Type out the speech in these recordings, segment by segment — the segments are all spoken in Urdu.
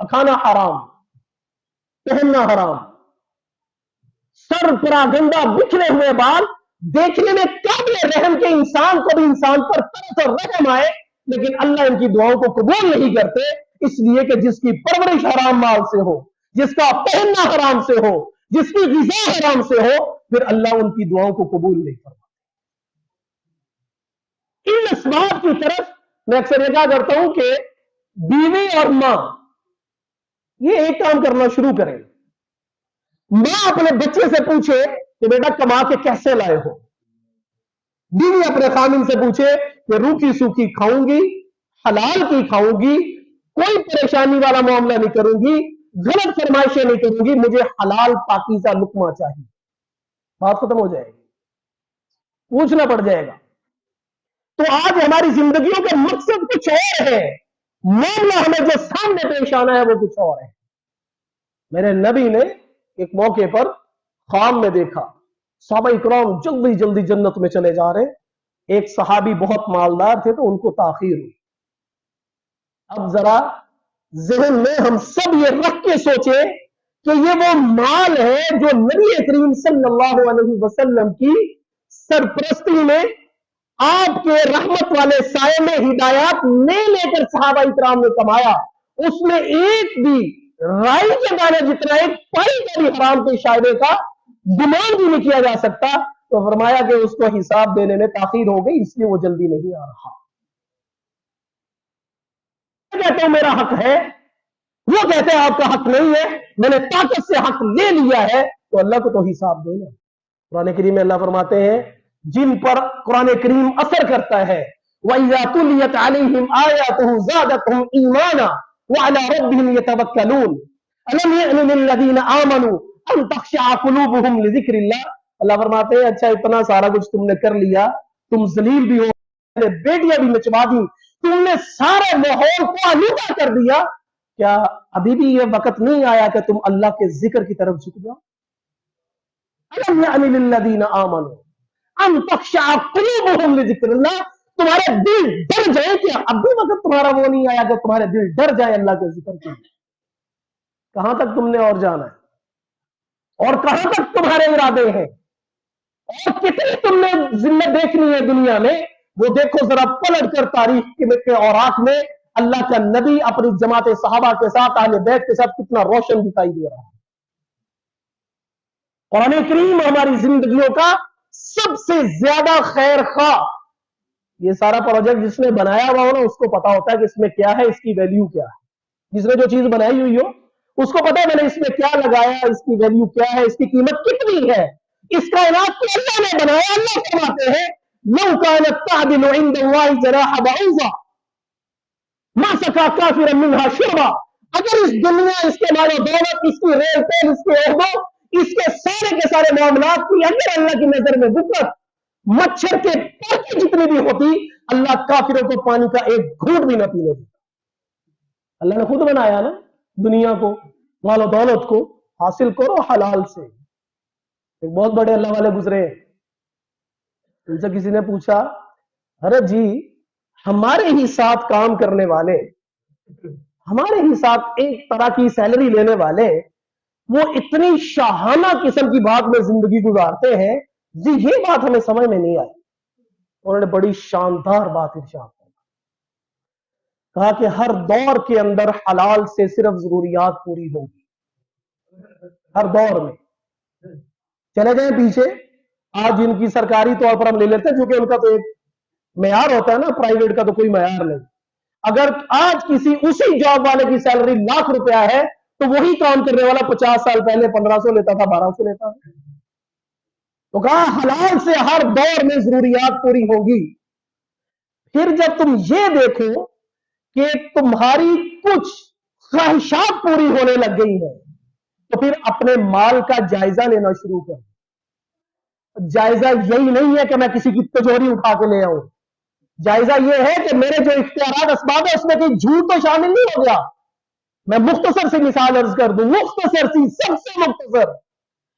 کھانا حرام، پہننا حرام، سر پورا گندا، بکھرے ہوئے بال، دیکھنے میں قابل رحم کے انسان کو بھی انسان پر طرس اور رحم آئے، لیکن اللہ ان کی دعاؤں کو قبول نہیں کرتے، اس لیے کہ جس کی پرورش حرام مال سے ہو، جس کا پہننا حرام سے ہو، جس کی غذا حرام سے ہو، پھر اللہ ان کی دعاؤں کو قبول نہیں کرتا۔ ان اسباب کی طرف میں اکثر یہ کہا کرتا ہوں کہ بیوی اور ماں یہ ایک کام کرنا شروع کریں۔ ماں اپنے بچے سے پوچھے کہ بیٹا کما کے کیسے لائے ہو، بیوی اپنے خامن سے پوچھے کہ روکھی سوکھی کھاؤں گی، حلال کی کھاؤں گی، کوئی پریشانی والا معاملہ نہیں کروں گی، غلط فرمائشیں نہیں کروں گی، مجھے حلال پاکیزہ لقمہ چاہیے۔ بات ختم ہو جائے گی، پوچھنا پڑ جائے گا۔ تو آج ہماری زندگیوں کا مقصد کچھ اور ہے، معاملہ ہمیں جو سامنے پیش آنا ہے وہ کچھ اور ہے۔ میرے نبی نے ایک موقع پر خواب میں دیکھا صحابہ اکرام جلدی جلدی جنت میں چلے جا رہے، ایک صحابی بہت مالدار تھے تو ان کو تاخیر ہوئی۔ اب ذرا ذہن میں ہم سب یہ رکھ کے سوچیں کہ یہ وہ مال ہے جو نبی کریم صلی اللہ علیہ وسلم کی سرپرستی میں آپ کے رحمت والے سائے میں ہدایات لے کر صحابہ اکرام نے کمایا، اس میں ایک بھی رائی کے دانے جتنا ایک پائی کا بھی حرام کے اشارے کا گمان بھی نہیں کیا جا سکتا۔ تو فرمایا کہ اس کو حساب دینے میں تاخیر ہو گئی، اس لیے وہ جلدی نہیں آ رہا۔ کہتے ہیں میرا حق ہے، وہ کہتے ہیں آپ کا حق نہیں ہے، میں نے طاقت سے حق لے لیا ہے، تو اللہ کو تو حساب دینا۔ قرآن کریم میں اللہ فرماتے ہیں جن پر قرآن کریم اثر کرتا ہے وَإِذَا تُلِيَتْ عَلَيْهِمْ آيَاتُهُ زَادَتْهُمْ إِيمَانًا وَعَلَى رَبِّهِمْ يَتَوَكَّلُونَ أَلَمْ يَأْنِ لِلَّذِينَ آمَنُوا أَن تَخْشَعَ قُلُوبُهُمْ لِذِكْرِ اللَّهِ۔ اللہ فرماتے ہیں اچھا اتنا سارا کچھ تم نے کر لیا، تم ذلیل بھی ہو، بیٹیاں بھی نچوا دی، تم نے سارے ماحول کو آلودہ کر دیا، کیا ابھی بھی یہ وقت نہیں آیا کہ تم اللہ کے ذکر کی طرف جھک جاؤ؟ أَلَمْ يَأْنِ لِلَّذِينَ آمَنُوا أَن تَخْشَعَ قُلُوبُهُمْ لِذِكْرِ اللَّهِ۔ تمہارے دل ڈر جائے، کیا اب بھی وقت تمہارا وہ نہیں آیا کہ تمہارے دل ڈر جائے اللہ کے ذکر کے؟ کہاں تک تم نے اور جانا ہے، اور کہاں تک تمہارے ارادے ہیں، اور کتنی تم نے ذمہ دیکھنی ہے دنیا میں؟ وہ دیکھو ذرا پلٹ کر تاریخ کے اوراق میں اللہ کا نبی اپنی جماعت صحابہ کے ساتھ اہل بیت کے ساتھ کتنا روشن دکھائی دے رہا ہے۔ قرآن کریم ہماری زندگیوں کا سب سے زیادہ خیر خواہ۔ یہ سارا پروجیکٹ جس نے بنایا ہوا ہو نا، اس کو پتا ہوتا ہے کہ اس میں کیا ہے، اس کی ویلیو کیا ہے۔ جس نے جو چیز بنائی ہوئی ہو اس کو پتا ہے میں نے اس میں کیا لگایا، اس کی ویلیو کیا ہے، اس کی قیمت کتنی ہے۔ اس کائنات کو اللہ نے بنایا، اللہ فرماتے ہیں لو كانت تعدل عند الله جناح بعوضة ما سقى كافرا منها شربا۔ اگر اس دنیا، اس کے مال و دولت، اس کی ریل ٹیل، اس کے عہدوں، اس کے سارے معاملات کی اگر اللہ کی نظر میں بکت مچھر کے پر کی جتنی بھی ہوتی، اللہ کافروں کو پانی کا ایک گھونٹ بھی نہ پینے دیتا۔ اللہ نے خود بنایا نا دنیا کو، مال و دولت کو حاصل کرو حلال سے۔ ایک بہت بڑے اللہ والے گزرے، ان سے کسی نے پوچھا ارے جی ہمارے ہی ساتھ کام کرنے والے، ہمارے ہی ساتھ ایک طرح کی سیلری لینے والے، وہ اتنی شاہانہ قسم کی بات میں زندگی گزارتے ہیں، جی یہ بات ہمیں سمجھ میں نہیں آئی۔ انہوں نے بڑی شاندار بات ارشاد کی، کہا کہ ہر دور کے اندر حلال سے صرف ضروریات پوری ہوگی، ہر دور میں۔ چلے جائیں پیچھے، آج ان کی سرکاری طور پر ہم لے لیتے ہیں کیونکہ ان کا تو ایک معیار ہوتا ہے نا، پرائیویٹ کا تو کوئی معیار نہیں۔ اگر آج کسی اسی جاب والے کی سیلری ₹1,00,000 ہے تو وہی کام کرنے والا 50 سال پہلے 1500 لیتا تھا، 1200 لیتا تھا۔ تو کہا حلال سے ہر دور میں ضروریات پوری ہوگی۔ پھر جب تم یہ دیکھو کہ تمہاری کچھ خواہشات پوری ہونے لگ گئی ہیں تو پھر اپنے مال کا جائزہ لینا شروع کرو۔ جائزہ یہی نہیں ہے کہ میں کسی کی تجوری اٹھا کے لے آؤں، جائزہ یہ ہے کہ میرے جو اختیارات اسباب ہے اس میں کوئی جھوٹ تو شامل نہیں ہو گیا۔ میں مختصر سی مثال عرض کر دوں، مختصر سی، سب سے مختصر،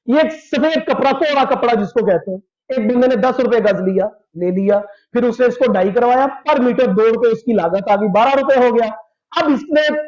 یہ ایک سفید کپڑا، کوڑا کپڑا جس کو کہتے ہیں، ایک بندے نے ₹10 گز لے لیا، پھر اس نے اس کو ڈائی کروایا، پر میٹر ₹2 اس کی لاگت آ گئی، ₹12 ہو گیا۔ اب اس نے